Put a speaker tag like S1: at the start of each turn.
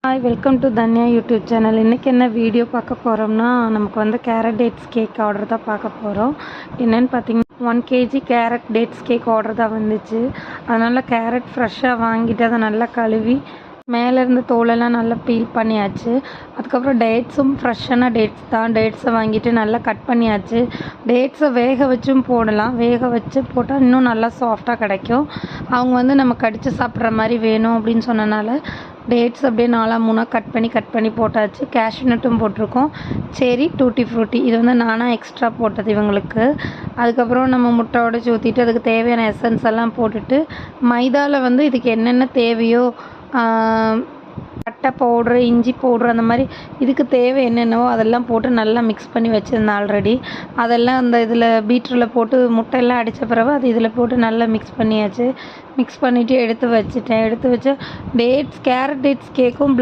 S1: Hi welcome to Tanya YouTube channel. இன்றைக்கி என்ன video பார்க்க போகிறோம்னா, நமக்கு வந்து கேரட் டேட்ஸ் கேக் ஆர்டர் தான் பார்க்க போகிறோம். என்னென்னு பார்த்தீங்கன்னா 1 kg carrot dates cake order தான் வந்துச்சு. அதனால் கேரட் ஃப்ரெஷ்ஷாக வாங்கிட்டு அதை நல்லா கழுவி மேலேருந்து தோலெல்லாம் நல்லா பீல் பண்ணியாச்சு. அதுக்கப்புறம் டேட்ஸும் ஃப்ரெஷ்ஷான டேட்ஸ் தான். டேட்ஸை வாங்கிட்டு நல்லா கட் பண்ணியாச்சு. டேட்ஸை வேக வச்சும் போடலாம். வேக வச்சு போட்டால் இன்னும் நல்லா சாஃப்டாக கிடைக்கும். அவங்க வந்து நம்ம கடித்து சாப்பிட்ற மாதிரி வேணும் அப்படின்னு சொன்னனால டேட்ஸ் அப்படியே 4-3 கட் பண்ணி போட்டாச்சு. கேஷ்யூ நட்டும் போட்டிருக்கோம். செரி, டூட்டி ஃப்ரூட்டி இது வந்து நானாக எக்ஸ்ட்ரா போட்டது இவங்களுக்கு. அதுக்கப்புறம் நம்ம முட்டை உடைச்சி ஊற்றிட்டு அதுக்கு தேவையான எசன்ஸ் எல்லாம் போட்டுட்டு மைதாவில் வந்து இதுக்கு என்னென்ன தேவையோ பட்டை பவுட்ரு, இஞ்சி பவுட்ரு, அந்த மாதிரி இதுக்கு தேவை என்னென்னவோ அதெல்லாம் போட்டு நல்லா மிக்ஸ் பண்ணி வச்சுருந்தேன் ஆல்ரெடி. அதெல்லாம் அந்த இதில் பீட்டரில் போட்டு முட்டையெல்லாம் அடித்த பிறகு அது இதில் போட்டு நல்லா மிக்ஸ் பண்ணியாச்சு. மிக்ஸ் பண்ணிவிட்டு எடுத்து வச்சுட்டேன். எடுத்து வச்சு கேரட் டேட்ஸ் கேக்கும்